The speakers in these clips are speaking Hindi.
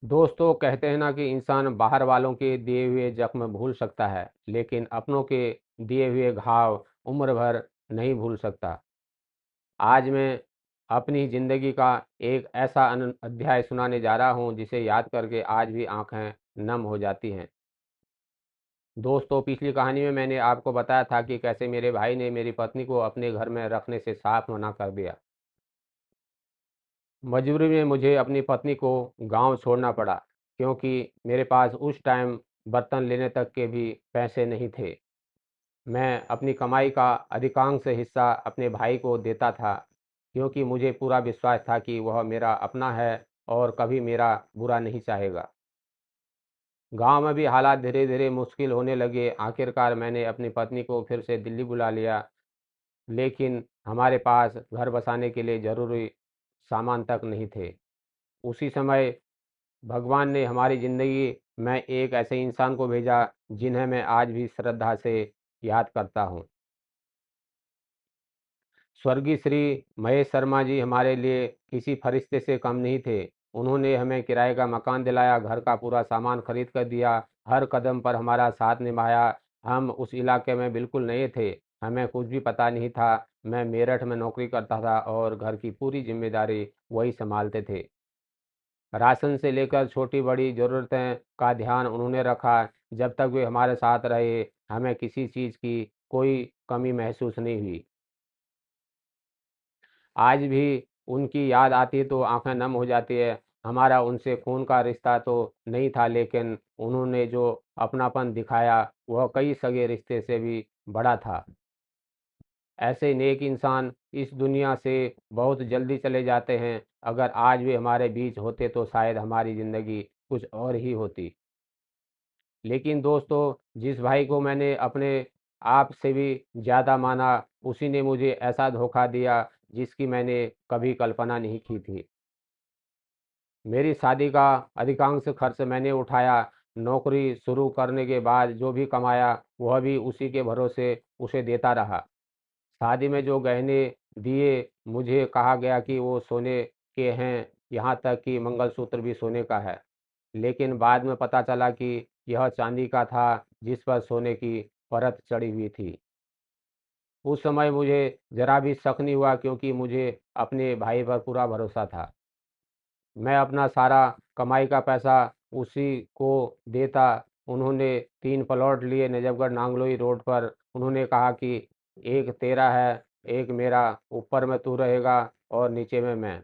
दोस्तों कहते हैं ना कि इंसान बाहर वालों के दिए हुए जख्म भूल सकता है, लेकिन अपनों के दिए हुए घाव उम्र भर नहीं भूल सकता। आज मैं अपनी ज़िंदगी का एक ऐसा अध्याय सुनाने जा रहा हूँ जिसे याद करके आज भी आंखें नम हो जाती हैं। दोस्तों, पिछली कहानी में मैंने आपको बताया था कि कैसे मेरे भाई ने मेरी पत्नी को अपने घर में रखने से साफ मना कर दिया। मजबूरी में मुझे अपनी पत्नी को गांव छोड़ना पड़ा, क्योंकि मेरे पास उस टाइम बर्तन लेने तक के भी पैसे नहीं थे। मैं अपनी कमाई का अधिकांश हिस्सा अपने भाई को देता था, क्योंकि मुझे पूरा विश्वास था कि वह मेरा अपना है और कभी मेरा बुरा नहीं चाहेगा। गांव में भी हालात धीरे धीरे मुश्किल होने लगे। आखिरकार मैंने अपनी पत्नी को फिर से दिल्ली बुला लिया, लेकिन हमारे पास घर बसाने के लिए ज़रूरी सामान तक नहीं थे। उसी समय भगवान ने हमारी ज़िंदगी में एक ऐसे इंसान को भेजा जिन्हें मैं आज भी श्रद्धा से याद करता हूँ। स्वर्गीय श्री महेश शर्मा जी हमारे लिए किसी फरिश्ते से कम नहीं थे। उन्होंने हमें किराए का मकान दिलाया, घर का पूरा सामान खरीद कर दिया, हर कदम पर हमारा साथ निभाया। हम उस इलाके में बिल्कुल नए थे, हमें कुछ भी पता नहीं था। मैं मेरठ में नौकरी करता था और घर की पूरी जिम्मेदारी वही संभालते थे। राशन से लेकर छोटी बड़ी ज़रूरतें का ध्यान उन्होंने रखा। जब तक वे हमारे साथ रहे, हमें किसी चीज़ की कोई कमी महसूस नहीं हुई। आज भी उनकी याद आती है तो आंखें नम हो जाती है। हमारा उनसे खून का रिश्ता तो नहीं था, लेकिन उन्होंने जो अपनापन दिखाया वह कई सगे रिश्ते से भी बड़ा था। ऐसे नेक इंसान इस दुनिया से बहुत जल्दी चले जाते हैं। अगर आज भी हमारे बीच होते तो शायद हमारी ज़िंदगी कुछ और ही होती। लेकिन दोस्तों, जिस भाई को मैंने अपने आप से भी ज़्यादा माना, उसी ने मुझे ऐसा धोखा दिया जिसकी मैंने कभी कल्पना नहीं की थी। मेरी शादी का अधिकांश खर्च मैंने उठाया। नौकरी शुरू करने के बाद जो भी कमाया वह भी उसी के भरोसे उसे देता रहा। शादी में जो गहने दिए, मुझे कहा गया कि वो सोने के हैं, यहाँ तक कि मंगलसूत्र भी सोने का है। लेकिन बाद में पता चला कि यह चांदी का था, जिस पर सोने की परत चढ़ी हुई थी। उस समय मुझे ज़रा भी शक नहीं हुआ, क्योंकि मुझे अपने भाई पर पूरा भरोसा था। मैं अपना सारा कमाई का पैसा उसी को देता। उन्होंने 3 प्लॉट लिए नजफ़गढ़ नांगलोई रोड पर। उन्होंने कहा कि एक तेरा है, एक मेरा, ऊपर में तू रहेगा और नीचे में मैं।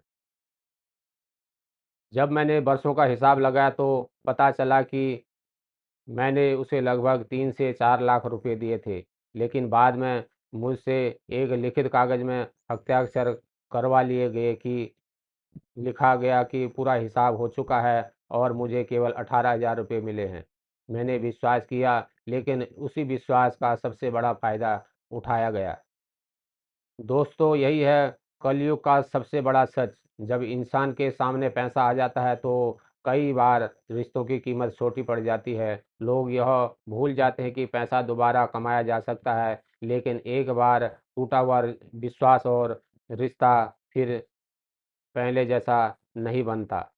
जब मैंने वर्षों का हिसाब लगाया तो पता चला कि मैंने उसे लगभग 3 से 4 लाख रुपए दिए थे। लेकिन बाद में मुझसे एक लिखित कागज़ में हस्ताक्षर करवा लिए गए कि लिखा गया कि पूरा हिसाब हो चुका है और मुझे केवल 18,000 रुपये मिले हैं। मैंने विश्वास किया, लेकिन उसी विश्वास का सबसे बड़ा फ़ायदा उठाया गया। दोस्तों, यही है कलयुग का सबसे बड़ा सच। जब इंसान के सामने पैसा आ जाता है तो कई बार रिश्तों की कीमत छोटी पड़ जाती है। लोग यह भूल जाते हैं कि पैसा दोबारा कमाया जा सकता है, लेकिन एक बार टूटा हुआ विश्वास और रिश्ता फिर पहले जैसा नहीं बनता।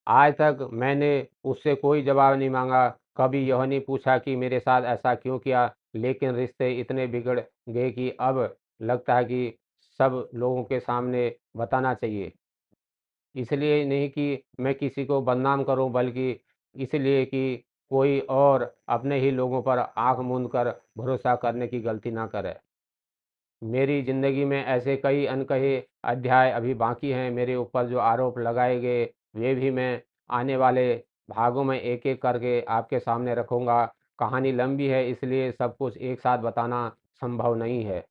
आज तक मैंने उससे कोई जवाब नहीं माँगा, कभी यह नहीं पूछा कि मेरे साथ ऐसा क्यों किया, लेकिन रिश्ते इतने बिगड़ गए कि अब लगता है कि सब लोगों के सामने बताना चाहिए। इसलिए नहीं कि मैं किसी को बदनाम करूं, बल्कि इसलिए कि कोई और अपने ही लोगों पर आँख मूंद कर भरोसा करने की गलती ना करे। मेरी ज़िंदगी में ऐसे कई अनकहे अध्याय अभी बाकी हैं। मेरे ऊपर जो आरोप लगाए गए, वे भी मैं आने वाले भागों में एक-एक करके आपके सामने रखूँगा। कहानी लंबी है, इसलिए सब कुछ एक साथ बताना संभव नहीं है।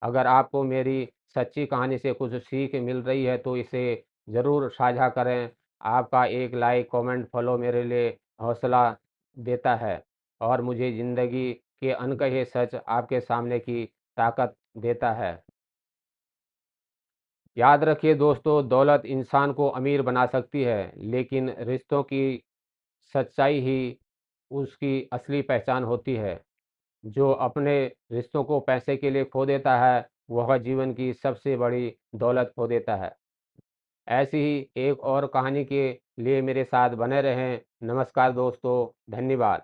अगर आपको मेरी सच्ची कहानी से कुछ सीख मिल रही है तो इसे ज़रूर साझा करें। आपका एक लाइक, कमेंट, फॉलो मेरे लिए हौसला देता है और मुझे ज़िंदगी के अनकहे सच आपके सामने की ताकत देता है। याद रखिए दोस्तों, दौलत इंसान को अमीर बना सकती है, लेकिन रिश्तों की सच्चाई ही उसकी असली पहचान होती है। जो अपने रिश्तों को पैसे के लिए खो देता है, वह जीवन की सबसे बड़ी दौलत खो देता है। ऐसी ही एक और कहानी के लिए मेरे साथ बने रहें। नमस्कार दोस्तों, धन्यवाद।